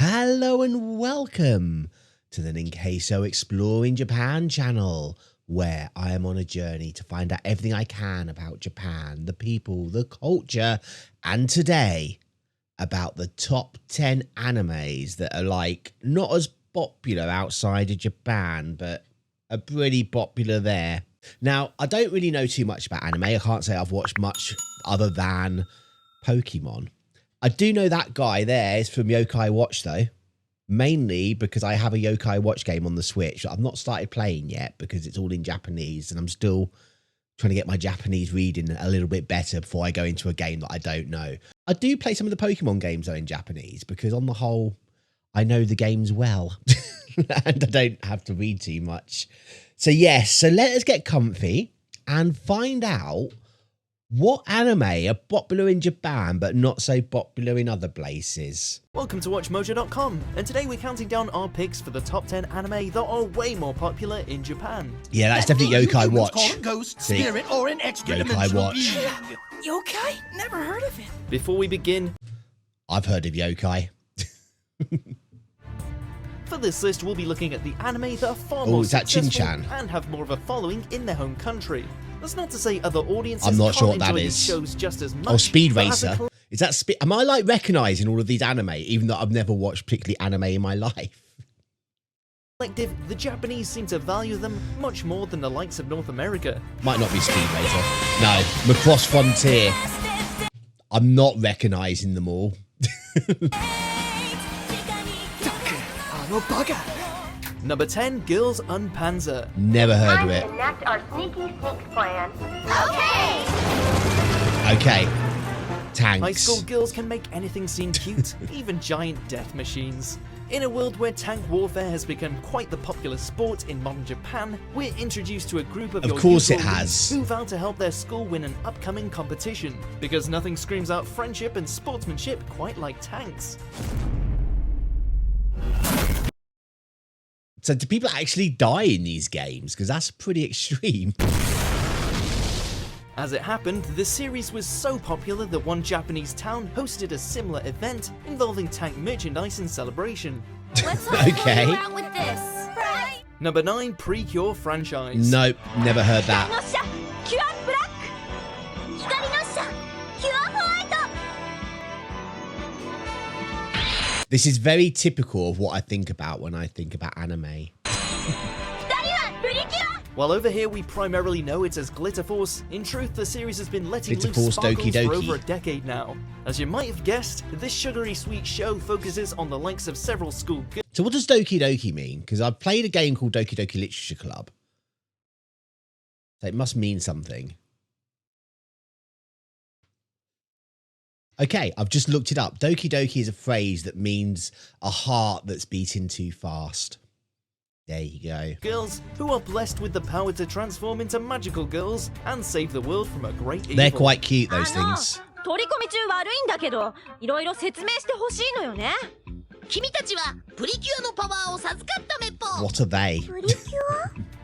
Hello and welcome to the Ninqueso Exploring Japan channel, where I am on a journey to find out everything I can about Japan, the people, the culture, and today about the top 10 animes that are like not as popular outside of Japan, but are pretty popular there. Now, I don't really know too much about anime. I can't say I've watched much other than Pokemon. I do know that guy there is from Yokai Watch, though. Mainly because I have a Yokai Watch game on the Switch that I've not started playing yet because it's all in Japanese and I'm still trying to get my Japanese reading a little bit better before I go into a game that I don't know. I do play some of the Pokemon games, though, in Japanese because on the whole, I know the games well. And I don't have to read too much. So yes, so let us get comfy and find out what anime are popular in Japan but not so popular in other places. Welcome to WatchMojo.com, and today we're counting down our picks for the top 10 anime that are way more popular in Japan. Yeah, that's definitely Yokai Watch. Call a ghost, spirit, or an Yokai Watch. Yokai? Never heard of it. Before we begin, I've heard of Yokai. for this list we'll be looking at the anime that are far more is that successful Shin-chan? and have more of a following in their home country. That's not to say other audiences I'm not can't sure what that enjoy these is. shows just as much. Oh, Speed but as a Racer. Is that am I like recognising all of these anime, even though I've never watched particularly anime in my life? collective, the Japanese seem to value them much more than the likes of North America. Might not be Speed Racer. No, Macross Frontier. I'm not recognising them all. Number 10, Girls Unpanzer. Never heard of it. Enact our sneaky sneak plan. Okay. Tanks. High school girls can make anything seem cute, even giant death machines. In a world where tank warfare has become quite the popular sport in modern Japan, we're introduced to a group of your course it youthful has. who vow to help their school win an upcoming competition, because nothing screams out friendship and sportsmanship quite like tanks. So do people actually die in these games? Because that's pretty extreme. As it happened, the series was so popular that one Japanese town hosted a similar event involving tank merchandise and celebration. Let's Okay. around with this. Right. Number 9, Precure franchise. Nope, never heard that. This is very typical of what I think about when I think about anime. While over here we primarily know it as Glitter Force, in truth the series has been letting Glitter loose Force sparkles Doki for Doki. over a decade now. As you might have guessed, this sugary sweet show focuses on the likes of several school girls. So what does Doki Doki mean? Because I've played a game called Doki Doki Literature Club. So it must mean something. Okay, I've just looked it up. Doki Doki is a phrase that means a heart that's beating too fast. There you go. Girls who are blessed with the power to transform into magical girls and save the world from a great evil. They're quite cute, those things. 取り込み中悪いんだけど、いろいろ説明してほしいのよね。君たちはプリキュアのパワーを授かっためっぽ。 What are they?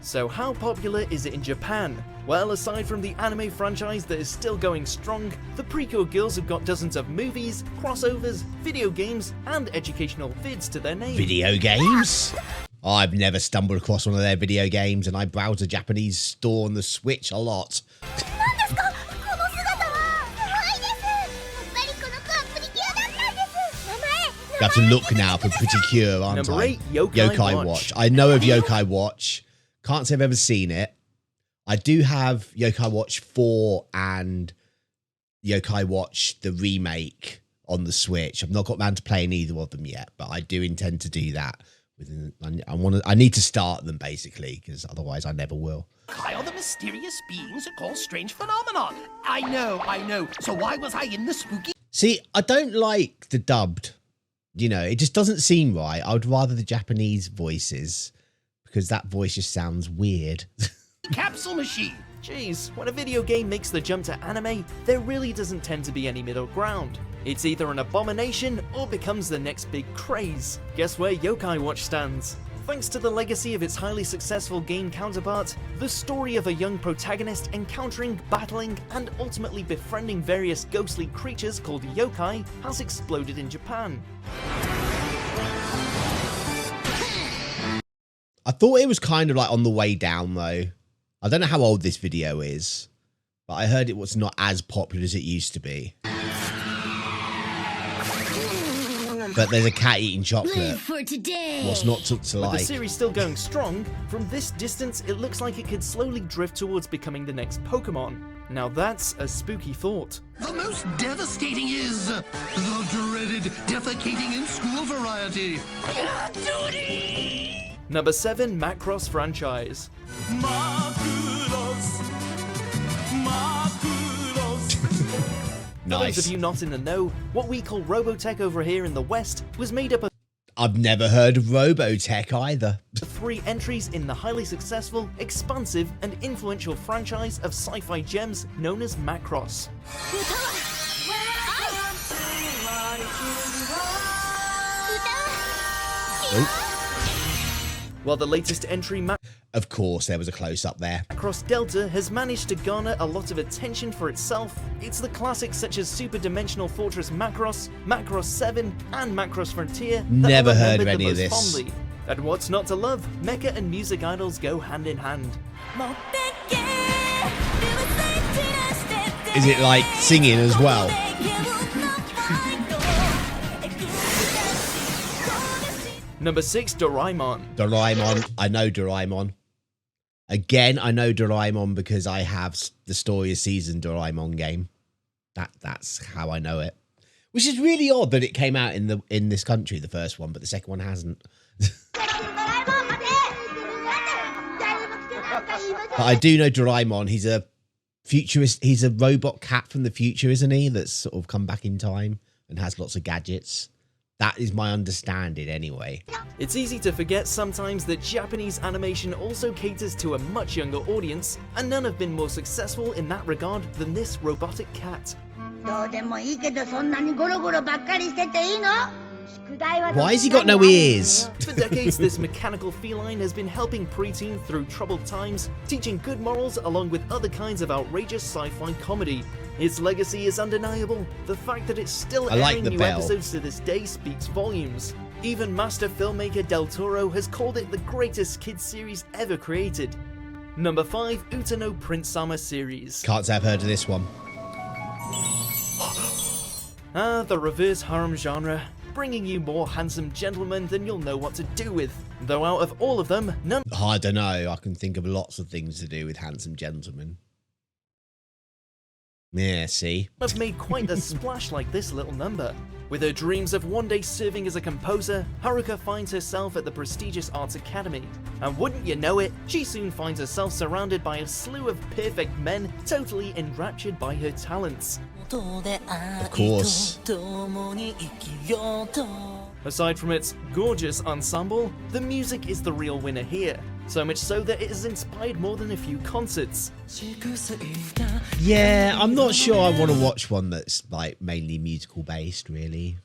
So how popular is it in Japan? Well, aside from the anime franchise that is still going strong, the Precure girls have got dozens of movies, crossovers, video games, and educational vids to their name. Video games? I've never stumbled across one of their video games, and I browse the Japanese store on the Switch a lot. You have to look now for Pretty Cure, aren't Number I? 8, Yokai Watch. I know of Yokai Watch. Can't say I've ever seen it. I do have Yokai Watch 4 and Yokai Watch, the remake, on the Switch. I've not got around to playing either of them yet, but I do intend to do that. I need to start them, basically, because otherwise I never will. Kyle, the mysterious beings that cause strange phenomenon. I know. So why was I in the spooky? See, I don't like the dubbed. You know, it just doesn't seem right. I would rather the Japanese voices, because that voice just sounds weird. Capsule machine. Jeez, when a video game makes the jump to anime, there really doesn't tend to be any middle ground. It's either an abomination or becomes the next big craze. Guess where Yokai Watch stands? Thanks to the legacy of its highly successful game counterpart, the story of a young protagonist encountering, battling, and ultimately befriending various ghostly creatures called yokai has exploded in Japan. I thought it was kind of like on the way down, though. I don't know how old this video is, but I heard it was not as popular as it used to be. But there's a cat eating chocolate. For today. What's not to With like? the series still going strong, from this distance it looks like it could slowly drift towards becoming the next Pokemon. Now that's a spooky thought. The most devastating is the dreaded defecating in school variety. Number 7, Macross franchise. For those of Nice. you not in the know, what we call Robotech over here in the West was made up of I've never heard of Robotech either. 3 entries in the highly successful, expansive, and influential franchise of sci-fi gems known as Macross. While the latest entry, Of course, there was a close-up there. Macross Delta, has managed to garner a lot of attention for itself. It's the classics such as Super Dimensional Fortress Macross, Macross 7, and Macross Frontier that Never are heard of remembered the any of most this. fondly. And what's not to love? Mecha and music idols go hand in hand. Is it like singing as well? Number 6, Doraemon. Doraemon. I know Doraemon. Again, I know Doraemon because I have the Story of Season Doraemon game. That's how I know it. Which is really odd that it came out in this country, the first one, but the second one hasn't. But I do know Doraemon. He's a futurist. He's a robot cat from the future, isn't he? That's sort of come back in time and has lots of gadgets. That is my understanding anyway. It's easy to forget sometimes that Japanese animation also caters to a much younger audience, and none have been more successful in that regard than this robotic cat. Why has he got no ears? For decades, this mechanical feline has been helping preteen through troubled times, teaching good morals along with other kinds of outrageous sci-fi comedy. Its legacy is undeniable. The fact that it's still I like airing the new bell. episodes to this day speaks volumes. Even master filmmaker Del Toro has called it the greatest kids series ever created. Number 5, Utano Prince Sama series. Can't say I've heard of this one. Ah, the reverse harem genre, bringing you more handsome gentlemen than you'll know what to do with. Though out of all of them, none I don't know. I can think of lots of things to do with handsome gentlemen. Yeah, see? have made quite a splash like this little number. With her dreams of one day serving as a composer, Haruka finds herself at the prestigious Arts Academy. And wouldn't you know it, she soon finds herself surrounded by a slew of perfect men, totally enraptured by her talents. Of course. Aside from its gorgeous ensemble, the music is the real winner here. So much so that it has inspired more than a few concerts. Yeah, I'm not sure I want to watch one that's like mainly musical based, really.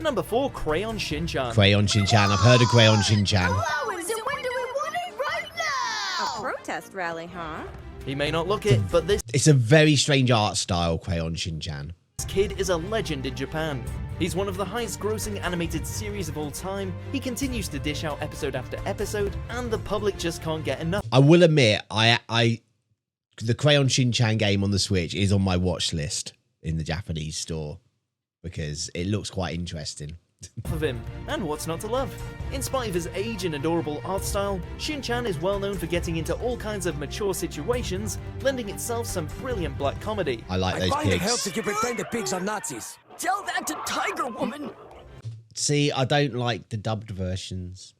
Number 4, Crayon Shin-chan. Crayon Shin-chan. I've heard of Crayon Shin-chan. A protest rally, huh? He may not look it, but this It's a very strange art style, Crayon Shin-chan. kid is a legend in Japan. He's one of the highest grossing animated series of all time. He continues to dish out episode after episode, and the public just can't get enough I will admit, the Crayon Shin-chan game on the Switch is on my watch list in the Japanese store because it looks quite interesting. of him. And what's not to love? In spite of his age and adorable art style, Shin-chan is well known for getting into all kinds of mature situations, lending itself some brilliant black comedy. I like those find it helps pigs. if you pretend the pigs are Nazis. Tell that to Tiger Woman. See, I don't like the dubbed versions.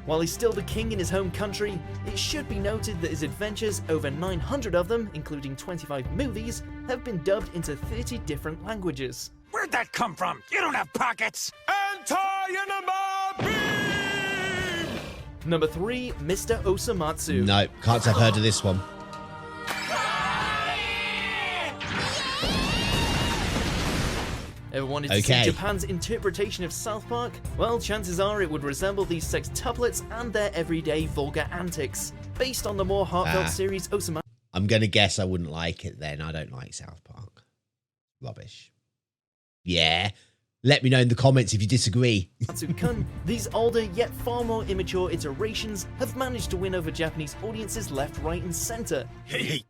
While he's still the king in his home country, it should be noted that his adventures, over 900 of them, including 25 movies, have been dubbed into 30 different languages. Where'd that come from? You don't have pockets. Number 3, Mr. Osamatsu. No, can't say I've heard of this one. Ever wanted to Okay. see Japan's interpretation of South Park? Well, chances are it would resemble these sextuplets and their everyday vulgar antics. Based on the more heartfelt series Osamatsu I'm going to guess I wouldn't like it then. I don't like South Park. Rubbish. Yeah. Let me know in the comments if you disagree. Kun, these older yet far more immature iterations have managed to win over Japanese audiences left, right, and center. Hey, hey.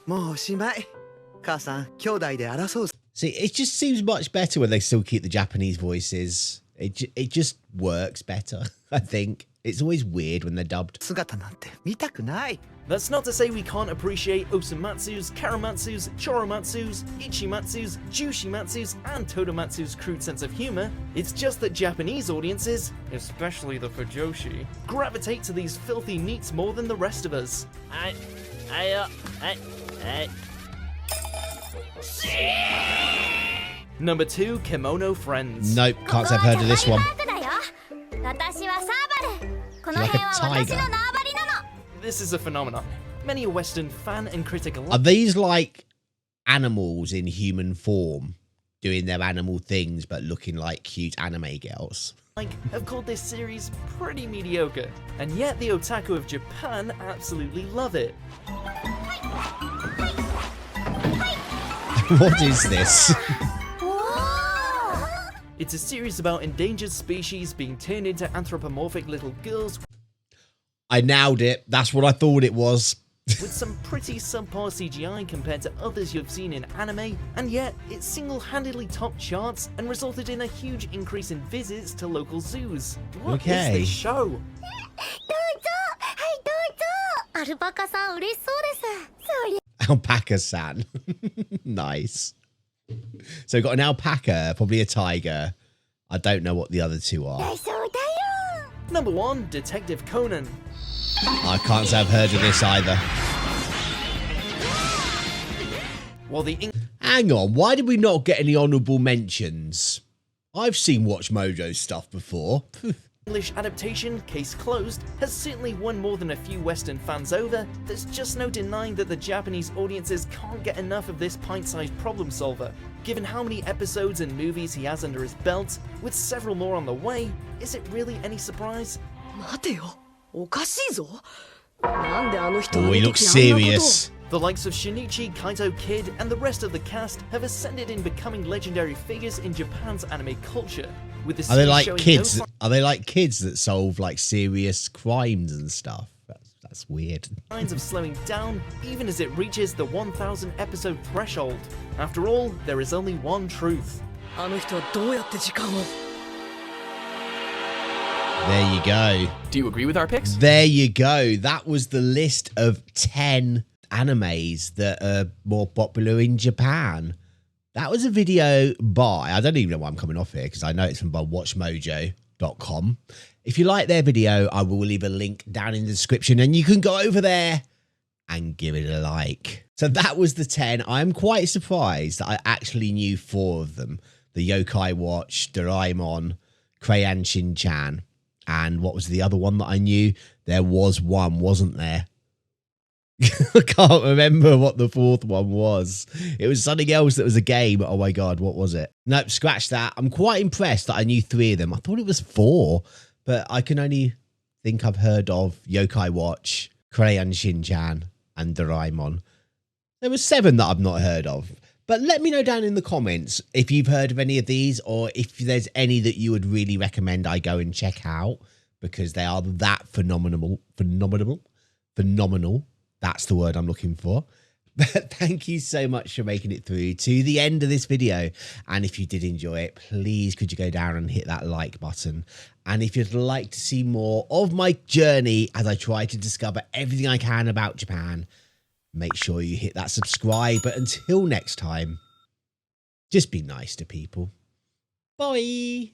もうおしまい。母さん、兄弟で争う。 See, it just seems much better when they still keep the Japanese voices. It just works better, I think. It's always weird when they're dubbed. 姿なんて見たくない。 That's not to say we can't appreciate Osamatsu's, Karamatsu's, Choromatsu's, Ichimatsu's, Jushimatsu's, and Todomatsu's crude sense of humor. It's just that Japanese audiences, especially the Fujoshi, gravitate to these filthy neats more than the rest of us. Number 2, Kimono Friends. Nope, can't say I've heard of this one. 私はサーバル。この Like 辺 a は私の縄 tiger. 張りなの。 This is a phenomenon. Many a Western fan and critic Are alike these like animals in human form doing their animal things but looking like cute anime girls? have called this series pretty mediocre, and yet the otaku of Japan absolutely love it. What is this? It's a series about endangered species being turned into anthropomorphic little girls I nailed it. That's what I thought it was. with some pretty subpar CGI compared to others you've seen in anime, and yet it single-handedly topped charts and resulted in a huge increase in visits to local zoos. What is Okay. this show? どうぞ。はいどうぞ。アルパカさん嬉しそうです。そり Alpaca-san. Nice. So we've got an alpaca, probably a tiger. I don't know what the other two ゃ are. そうだよ。 Number 1, Detective Conan. I can't say I've heard of this either. While the Hang on, why did we not get any honourable mentions? I've seen Watch Mojo's stuff before. English adaptation, Case Closed, has certainly won more than a few Western fans over, there's just no denying that the Japanese audiences can't get enough of this pint-sized problem solver. Given how many episodes and movies he has under his belt, with several more on the way, is it really any surprise? 待てよ。おかしいぞ。なんであの人 Oh, の he 時 looks あんなことを serious. The likes of Shinichi, Kaito Kid, and the rest of the cast have ascended in becoming legendary figures in Japan's anime culture. With the Are they series like showing kids? no Are they like kids that solve like serious crimes and stuff? That's weird. signs of slowing down, even as it reaches the 1,000 episode threshold. After all, there is only one truth. あの人はどうやって時間を There you go. Do you agree with our picks? There you go. That was the list of 10 animes that are more popular in Japan. That was a video by, I don't even know why I'm coming off here because I know it's from by watchmojo.com. If you like their video, I will leave a link down in the description and you can go over there and give it a like. So that was the 10. I'm quite surprised that I actually knew 4 of them. The Yokai Watch, Doraemon, Crayon Shin-chan, and what was the other one that I knew? There was one, wasn't there? I can't remember what the 4th one was. It was something else that was a game. Oh my God, what was it? Nope, scratch that. I'm quite impressed that I knew 3 of them. I thought it was 4, but I can only think I've heard of Yokai Watch, Crayon Shin-chan, and Doraemon. There was 7 that I've not heard of. But let me know down in the comments if you've heard of any of these or if there's any that you would really recommend I go and check out because they are that phenomenal. That's the word I'm looking for. But thank you so much for making it through to the end of this video. And if you did enjoy it, please could you go down and hit that like button. And if you'd like to see more of my journey as I try to discover everything I can about Japan, make sure you hit that subscribe. But until next time, just be nice to people. Bye.